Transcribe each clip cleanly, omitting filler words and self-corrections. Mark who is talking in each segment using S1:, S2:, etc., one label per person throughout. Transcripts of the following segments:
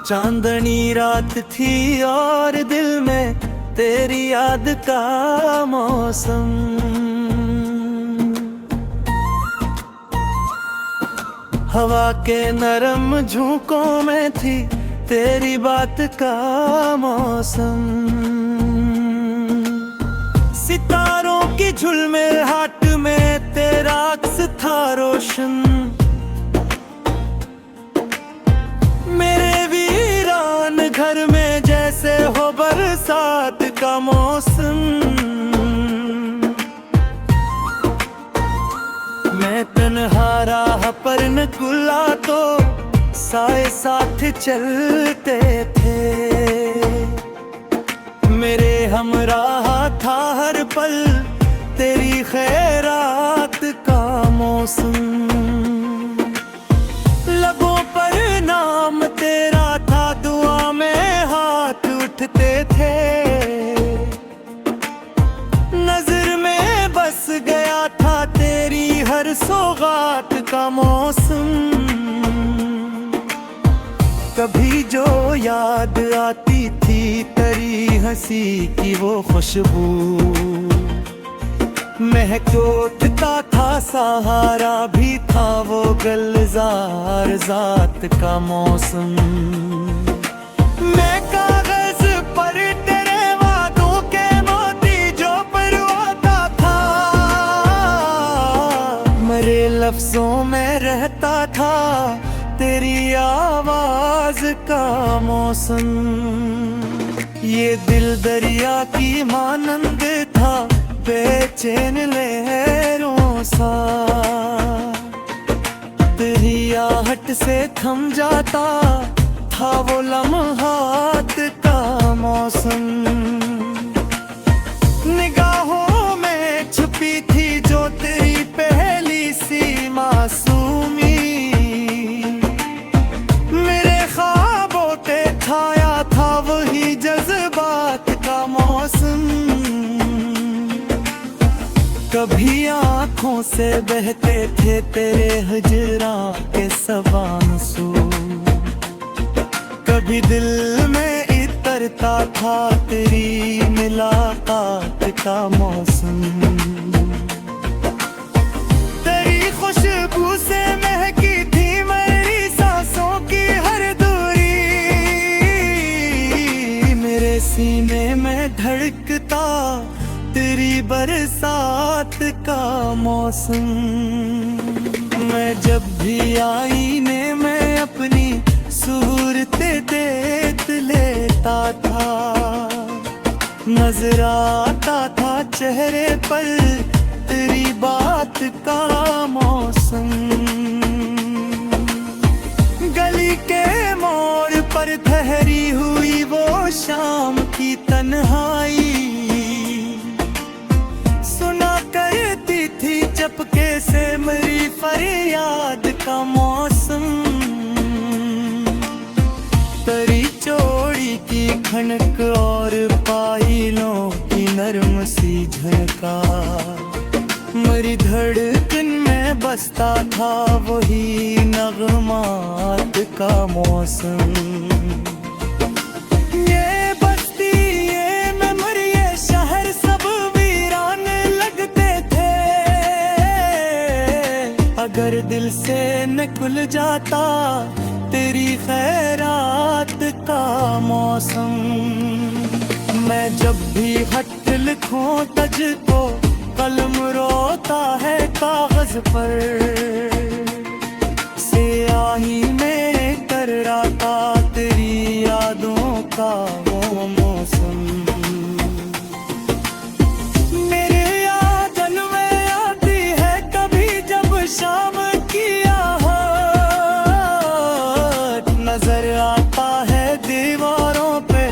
S1: चांदनी रात थी और दिल में तेरी याद का मौसम। हवा के नरम झोंकों में थी तेरी बात का मौसम। सितारों की झुलमिलाहट में तेरा अक्स था रोशन। मेरे वीरान घर में जैसे हो बरसात का मौसम। मैं तन्हा राह पर निकला तो साए साथ चलते थे। मेरे हमराह था हर पल तेरी खैरात का मौसम। लबों पर नाम तेरा था, दुआ में हाथ उठते थे। नजर में बस गया था तेरी हर सौगात का मौसम। कभी जो याद आती थी तेरी हंसी की वो खुशबू, महकता था सहारा भी था वो गुलजार ज़ात का मौसम। मैं कागज पर तेरे वादों के मोती जो परवाता था, मरे लफ्जों में रहता था तेरी आवाज का मौसम। ये दिल दरिया की मानंद था बेचैन लहरों सा। तेरी आहट से थम जाता था वो लम्हात का मौसम। निगाहों में छुपी थी जो तेरी पहली सी मासूमी। मेरे ख्वाबों पे छाया था वही जज्बात का मौसम। कभी आँखों से बहते थे तेरे हिजरा के सब आंसू, कभी दिल में इतरता था तेरी मुलाकात का मौसम। तेरी खुशबू से महकी थी मेरी सांसों की हर दूरी। मेरे सीने में धड़कता तेरी बरसात का मौसम। मैं जब भी आईने में अपनी सूरतें देख लेता था, नजर आता था चेहरे पर तेरी बात का मौसम। गली के मोड़ पर ठहरी हुई वो शाम की तन्हाई, चपके से मेरी फरियाद का मौसम। तेरी चोड़ी की खनक और पायलों की नरम सी झनका, मेरी धड़कन में बसता था वही नगमात का मौसम। ये बस्ती ये मेमोरी ये शहर सब वीरान लगते थे। अगर दिल से निकल जाता तेरी खैरात का मौसम। मैं जब भी खत लिखूं तुझको कलम रोता है कागज पर। स्याही में कराता तेरी यादों का वो मौसम। शाम की आहट नजर आता है दीवारों पे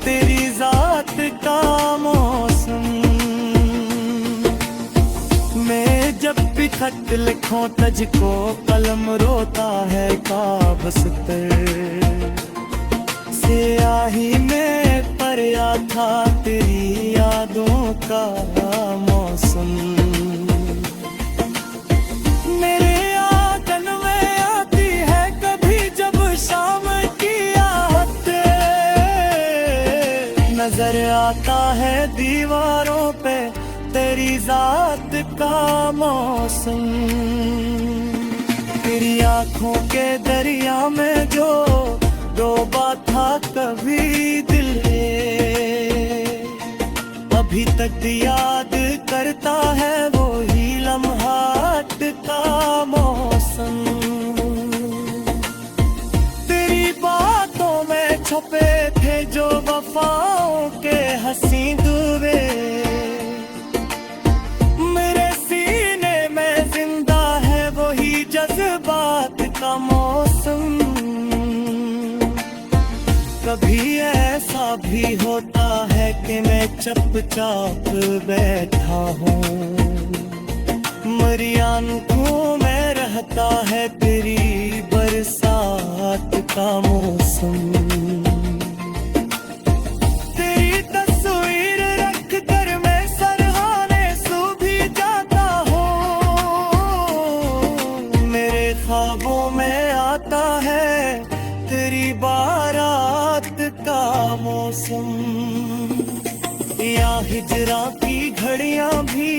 S1: तेरी जात का मौसम। मैं जब भी खत लिखूं तुझको कलम रोता है कागज पर। स्याही में परा था तेरी यादों का मौसम। मेरे आंगन में आती है कभी जब शाम की आहट आता है दीवारों पे तेरी जात का मौसम। तेरी आंखों के दरिया में जो डूबा था कभी दिल अभी तक याद करता है वो ही लम्हात का मौसम। तेरी बातों में छुपे थे जो वफाओं के हंसी दुए, मेरे सीने में जिंदा है वही जज्बात का मौसम। कभी ऐसा भी होता है कि मैं चुपचाप बैठा हूँ, मेरी आंखों में रहता है तेरी बरसात का मौसम। तेरी तस्वीर रख कर मैं सरहाने सो भी जाता हूँ, मेरे ख्वाबों में आता है तेरी बारात का मौसम। या हिजरा की घड़ियां भी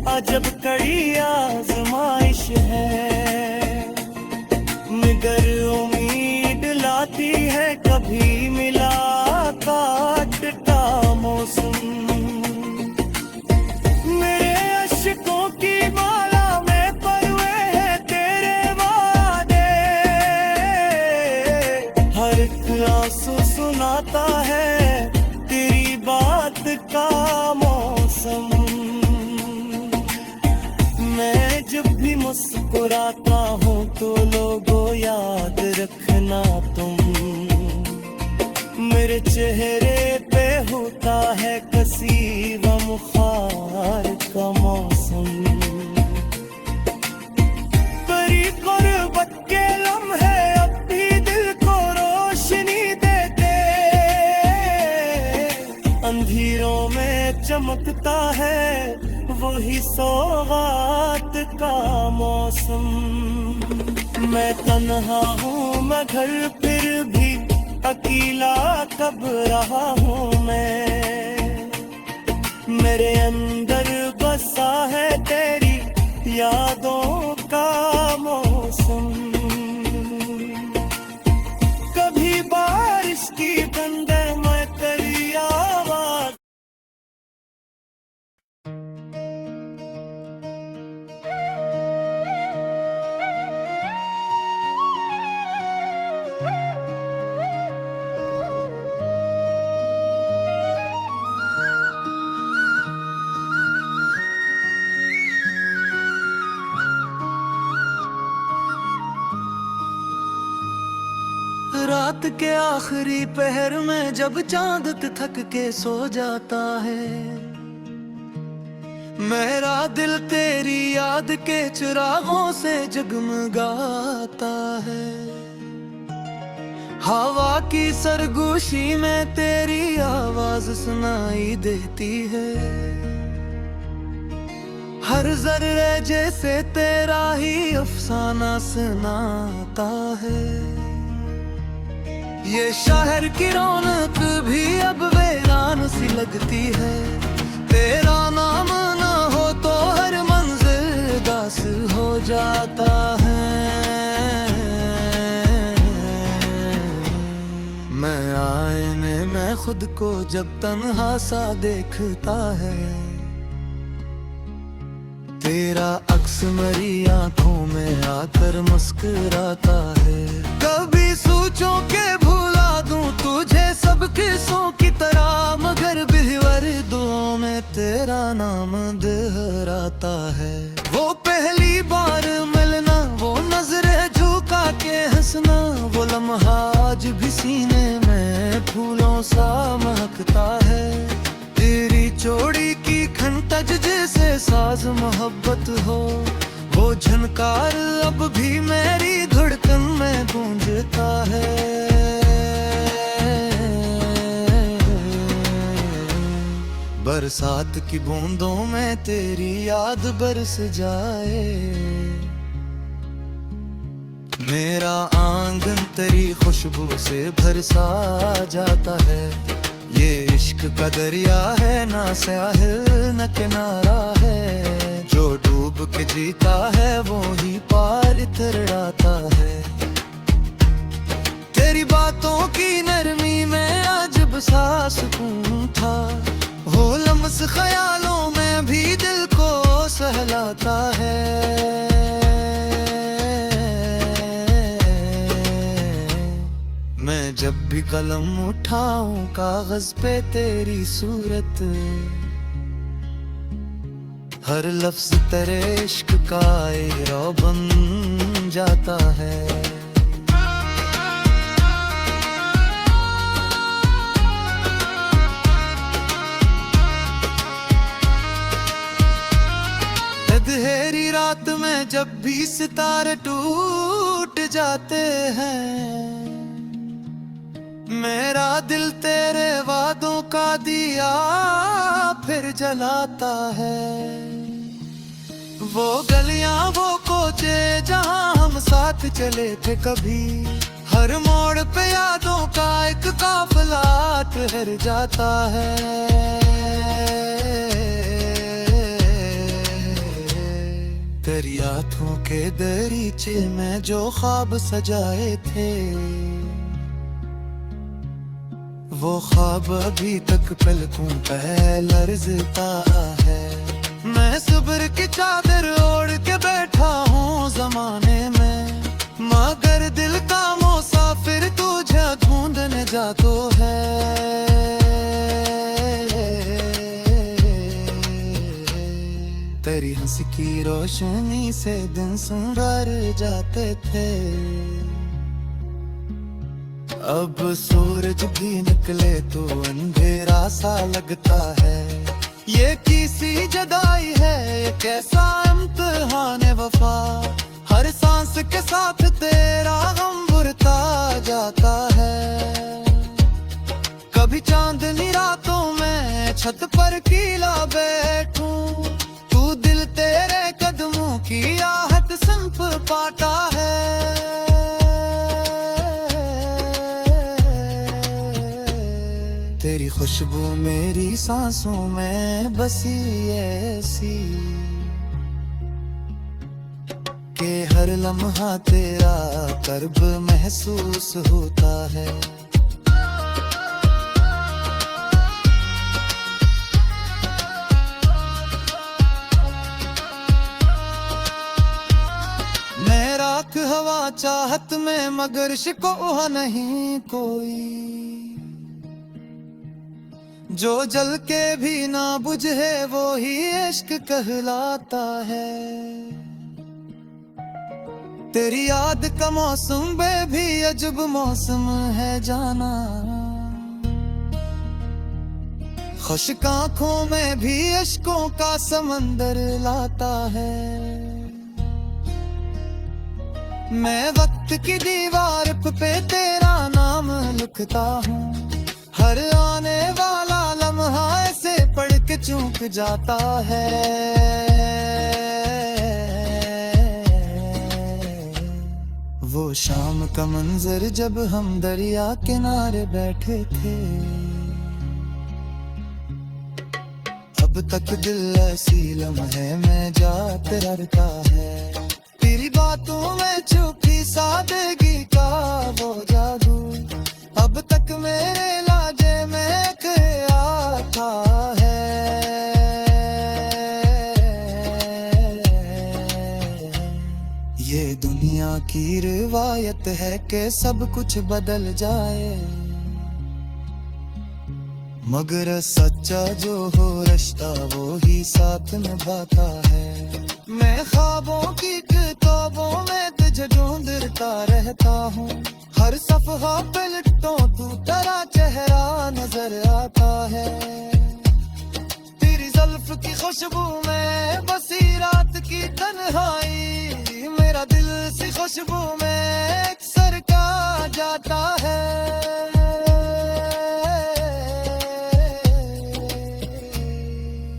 S1: अजब कड़ी आजमाइश है, मगर उम्मीद लाती है कभी मुलाकात का मौसम। मेरे अश्कों की माला में परुए हैं तेरे वादे, हर एक आंसू सुनाता है तेरी बात का मौसम। मैं जब भी मुस्कुराता हूँ तो लोगों याद रखना तुम, मेरे चेहरे पे होता है कसी गमखार का मौसम। बड़ी गुर्बत के लम्हे अब भी दिल को रोशनी देते, अंधेरों में चमकता है वही सौगात का मौसम। मैं तन्हा हूँ मगर फिर भी अकेला कब रहा हूँ मैं, मेरे अंदर बसा है तेरी यादों का मौसम। कभी बारिश की बंदे मैं तेरी आवाज। रात के आखिरी पहर में जब चांद थक के सो जाता है, मेरा दिल तेरी याद के चिरागों से जगमगाता है। हवा की सरगोशी में तेरी आवाज सुनाई देती है, हर जर्रे जैसे तेरा ही अफसाना सुनाता है। ये शहर की रौनक भी अब वीरान सी लगती है, तेरा नाम ना हो तो हर मंजिल दास हो जाता है। मैं आईने में खुद को जब तन्हा सा देखता है, तेरा अक्स मेरी आंखों में आकर मुस्कुराता है। कभी सोचो के भुला दूं तुझे सब किस्सों की तरह, मगर बिहवर दुआओं में तेरा नाम दोहराता है। वो पहली बार मिलना, वो नजरें झुका के हंसना, वो लम्हा आज भी सीने में फूलों सा महकता है। तेरी चोड़ी की घंटज जैसे साज मोहब्बत हो, वो झनकार अब भी मेरी धड़कन में गूंजता है। बरसात की बूंदों में तेरी याद बरस जाए, मेरा आंगन तेरी खुशबू से भरसा जाता है। ये इश्क का दरिया है, ना साहिल न किनारा है। जो डूब के जीता है वो ही पार इतराता है। तेरी बातों की नरमी में अजब सा सुकून था। वो लम्स ख्यालों में भी दिल को सहलाता है। मैं जब भी कलम उठाऊं कागज पे तेरी सूरत, हर लफ्ज तेरे इश्क का एरा बन जाता है। अंधेरी रात में जब भी सितारे टूट जाते हैं, मेरा दिल तेरे वादों का दिया फिर जलाता है। वो गलियां वो कोचे जहां हम साथ चले थे कभी, हर मोड़ पे यादों का एक काफिला ठहर जाता है। तेरी आँखों के दरीचे में जो ख्वाब सजाए थे, वो ख्वाब अभी तक पलकों पे लरज़ता है। मैं सब्र की चादर ओढ़ के बैठा हूँ ज़माने में, मगर दिल का मुसाफिर तुझे ढूंढने जा तो है। तेरी हंसी की रोशनी से दिन संवर जाते थे, अब सूरज भी निकले तो अंधेरा सा लगता है। ये किसी जदाई है, ये कैसा इम्तिहान है वफा, हर सांस के साथ तेरा गम बढ़ता जाता है। कभी चांदनी रातों में छत पर कीला बैठूं, तू दिल तेरे कदमों की आहट सुन पाता है। तेरी खुशबू मेरी सांसों में बसी ऐसी, कि हर लम्हा तेरा कर्ब महसूस होता है। मैं राख हवा चाहत में, मगर शिकवा नहीं कोई, जो जल के भी ना बुझे वो ही इश्क कहलाता है। तेरी याद का मौसम भी अजब मौसम है जाना, खुश्क आंखों में भी इश्कों का समंदर लाता है। मैं वक्त की दीवार पे तेरा नाम लिखता हूँ, हर आने वाला लम्हा ऐसे पढ़ के चूक जाता है। वो शाम का मंजर जब हम दरिया किनारे बैठे थे, अब तक दिल ऐसी लम्हे में जाते रहता है। तेरी बातों में छुपी सादगी का वो जादू, अब तक मेरे लाजे में आता है। ये दुनिया की रिवायत है कि सब कुछ बदल जाए, मगर सच्चा जो हो रिश्ता वो ही साथ निभाता है। मैं ख्वाबों की किताबों में तुझे ढूंढता रहता हूँ, हर सफ़हा पे लिटों तू तेरा चेहरा नजर आता है। तेरी ज़ुल्फ़ की खुशबू में बसी रात की तन्हाई, मेरा दिल सी खुशबू में अक्सर का जाता है।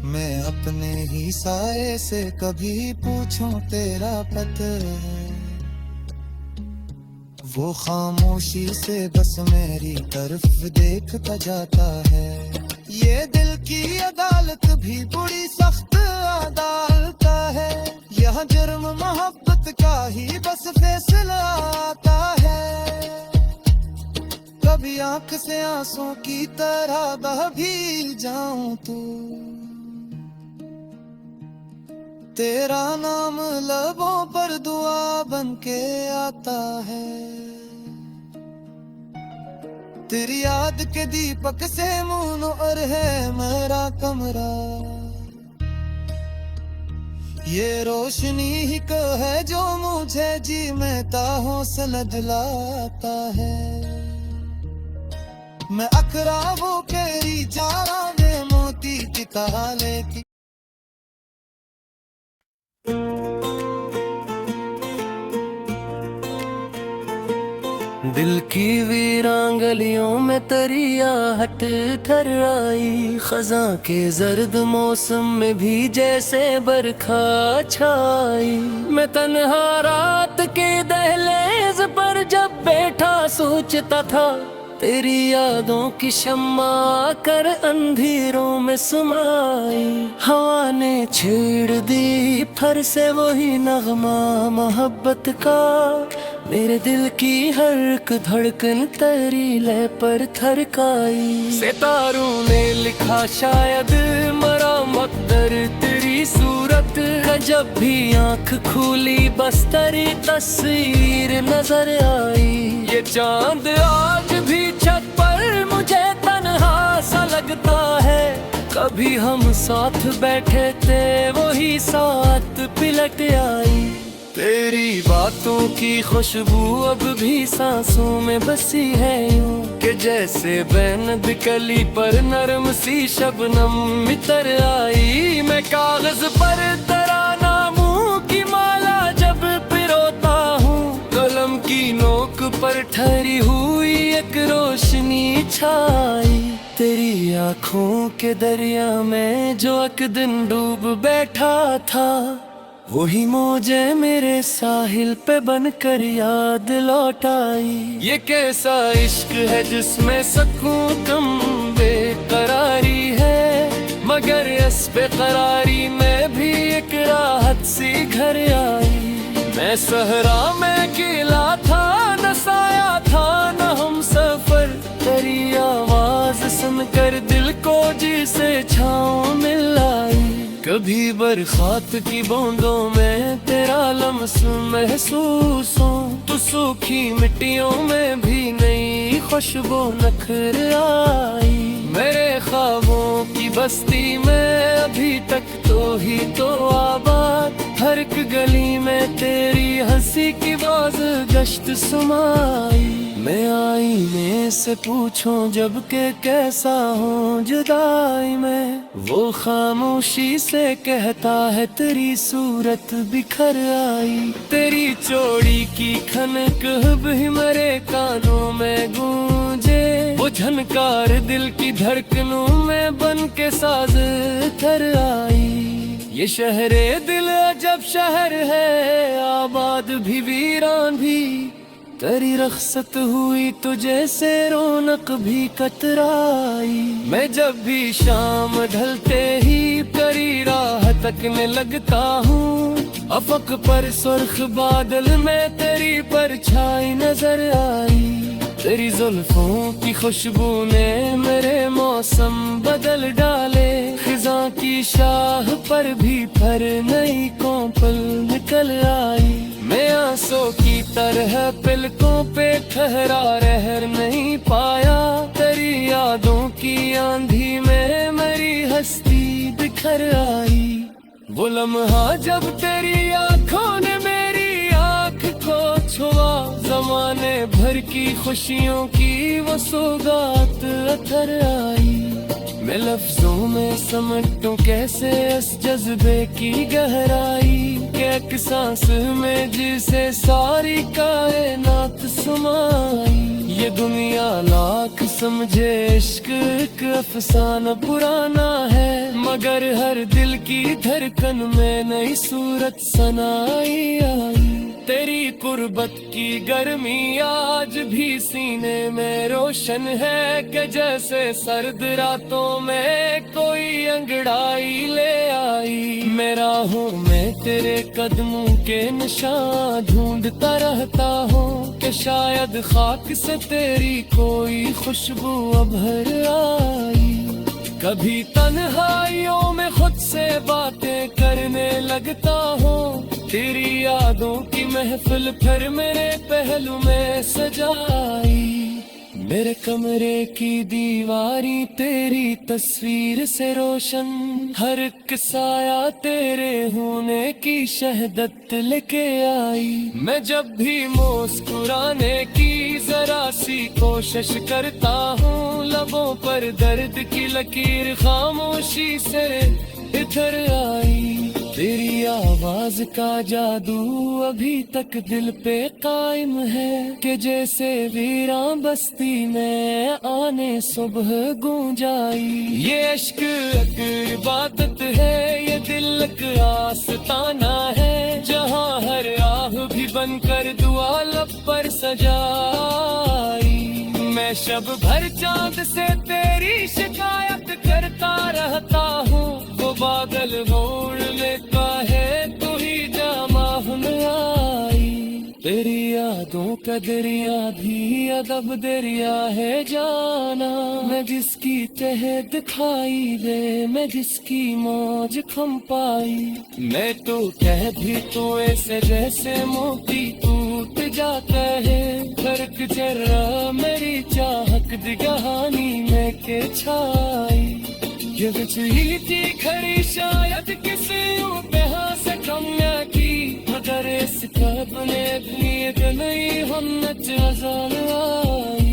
S1: मैं अपने ही साए से कभी पूछूं तेरा पता, वो खामोशी से बस मेरी तरफ देखता जाता है। ये दिल की अदालत भी बड़ी सख्त अदालत है। यह जुर्म मोहब्बत का ही बस फैसला आता है। कभी आंख से आंसू की तरह बह भी जाऊं तो तेरा नाम लबों पर दुआ बन के आता है। तेरी याद के दीपक से मुनव्वर है मेरा कमरा। ये रोशनी ही को है जो मुझे जी में ता हौसला दिलाता है। मैं अखरा वो केरी चारा दे मोती की ताले की। दिल की वीरान गलियों में तरिया हट ठर आई। खजा के जर्द मौसम में भी जैसे बरखा छाई। मैं तन्हा रात के दहलीज पर जब बैठा सोचता था तेरी यादों की शम्मा कर अंधेरों में समाई। हवा ने छेड़ दी फिर से वही नगमा मोहब्बत का। मेरे दिल की हर एक धड़कन तेरी लय पर थरकाई। सितारों ने लिखा शायद मरा मकदर तेरी सूरत है। जब भी आंख खुली बस तेरी तस्वीर नजर आई। ये चांद आज भी छत पर मुझे तन्हा सा लगता है। कभी हम साथ बैठे थे वही साथ पिलट आई। तेरी बातों की खुशबू अब भी सांसों में बसी है यूं कि जैसे बेनद कली पर नरम सी शबनम मितर आई। मैं कागज पर तरानामों की माला जब पिरोता हूँ। कलम की नोक पर ठहरी हुई एक रोशनी छाई। तेरी आँखों के दरिया में जो एक दिन डूब बैठा था वही मौजे मेरे साहिल पे बनकर याद लौट आई। ये कैसा इश्क है जिसमें सकून कम बेकरारी है। मगर इस बेकरारी में भी एक राहत सी घर आई। मैं सहरा में अकेला था न साया था न हम सफर। तेरी आवाज सुनकर दिल को जी से छाँव मिल आई। कभी बरसात की बूंदों में तेरा लम्स महसूस हो। तो सूखी मिट्टियों में भी नई खुशबू नखर आई। मेरे ख्वाबों की बस्ती में अभी तक तो ही तो आबाद। हर एक गली में तेरी हंसी की बाज गश्त सुमाई। मैं आईने से पूछूं जब के कैसा हूँ जुदाई में। वो खामोशी से कहता है तेरी सूरत बिखर आई। तेरी चोड़ी की खनक भी मेरे कानों में गूंजे। वो झनकार दिल की धड़कनों में बन के साज कर आई। ये शहरे दिल अजब शहर है आबाद भी वीरान भी। तेरी रख्सत हुई तो जैसे रौनक भी कतराई। मैं जब भी शाम ढलते ही करी राह तकने लगता हूँ। अफक पर सुर्ख बादल में तेरी परछाई नजर आई। तेरी जुल्फों की खुशबू ने मेरे मौसम बदल डाले। खिजा की शाह पर भी फर नई कोपल निकल आई। मैं आंसू की तरह पलकों पे ठहरा रह नहीं पाया। तेरी यादों की आंधी में मेरी हस्ती बिखर आई। वो लम्हा जब तेरी आंखों ने मेरी आंख को छुआ। जमाने भर की खुशियों की वो सौगात अतर आई। मैं लफ्जों में समटूं कैसे इस जज्बे की गहराई। कि एक सांस में जिसे सारी कायनात समाई। ये दुनिया लाख समझे इश्क एक अफसाना पुराना है। मगर हर दिल की धड़कन में नई सूरत सनाई आई। तेरी कुर्बत की गर्मी आज भी सीने में रोशन है कि जैसे सर्द रातों में कोई अंगड़ाई ले आई। मेरा हूँ मैं तेरे कदमों के निशान ढूंढता रहता हूँ कि शायद खाक से तेरी कोई खुशबू अभर आई। कभी तन्हाइयों में खुद से बातें करने लगता हूँ, तेरी यादों की महफिल फिर मेरे पहलू में सजाई। मेरे कमरे की दीवारी तेरी तस्वीर से रोशन, हर एक साया तेरे होने की शहादत लेके आई। मैं जब भी मुस्कुराने की जरा सी कोशिश करता हूँ, लबों पर दर्द की लकीर खामोशी से इधर आई। तेरी आवाज का जादू अभी तक दिल पे कायम है कि जैसे वीरान बस्ती में आने सुबह गूंजाई। ये इश्क इबादत है, ये दिल का आस्ताना है, जहाँ हर आह भी बनकर दुआ लब पर सजाई। मैं शब भर चांद से तेरी शिकायत करता रहता हूँ, वो बादल मोड़ लेता है तू ही जामा में आई। तेरी यादों का दरिया भी अदब दरिया है जाना, मैं जिसकी तह दिखाई दे, मैं जिसकी मौज खम पाई। मैं तो कह भी तो ऐसे जैसे मोती टूट जाता है, फर्क जरा मेरी चाहत दी कहानी में के छाई। ये ही थी खरी शायद किसी बेहा से कम न की, मगर इसका अपने अपनी नहीं हम नजर आई।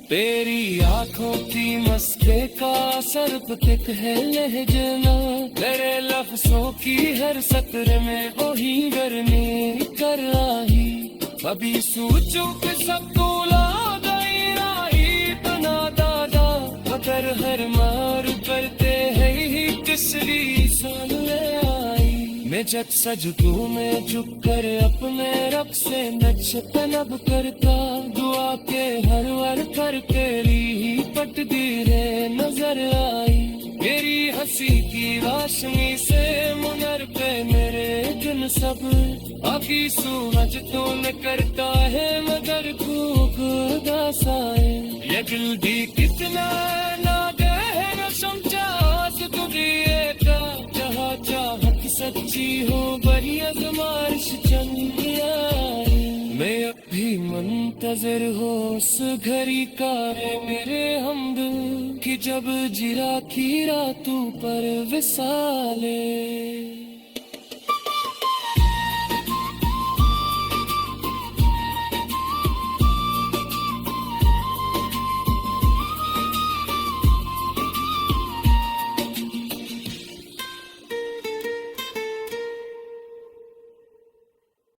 S1: तेरी आंखों की मस्के का असर तिक है लहजना, तेरे लफ्जों की हर सत्र में वही गर्मी कर आई। कभी सोचो कि सब तोला गई राही तना दादा, मगर हर मार करते हैं ही तीसरी साल आई। मैं जब सजदों में झुक कर अपने रब से नच तलब करता, दुआ के हर वर करके ली पटदी रे नजर आई। मेरी हंसी की रोशनी से मुनर पे मेरे दिन सब आखी सूरज तो न करता है, मगर खूब दासाए। ये दिल भी कितना ना गहरा समझा तुझे जहाँ चाहत सच्ची हो बड़ी अजमाइश चंगी आई। मैं अब भी मुंतजर हो उस घड़ी का है मेरे हमद, कि जब जिरा की रातों पर विसाले।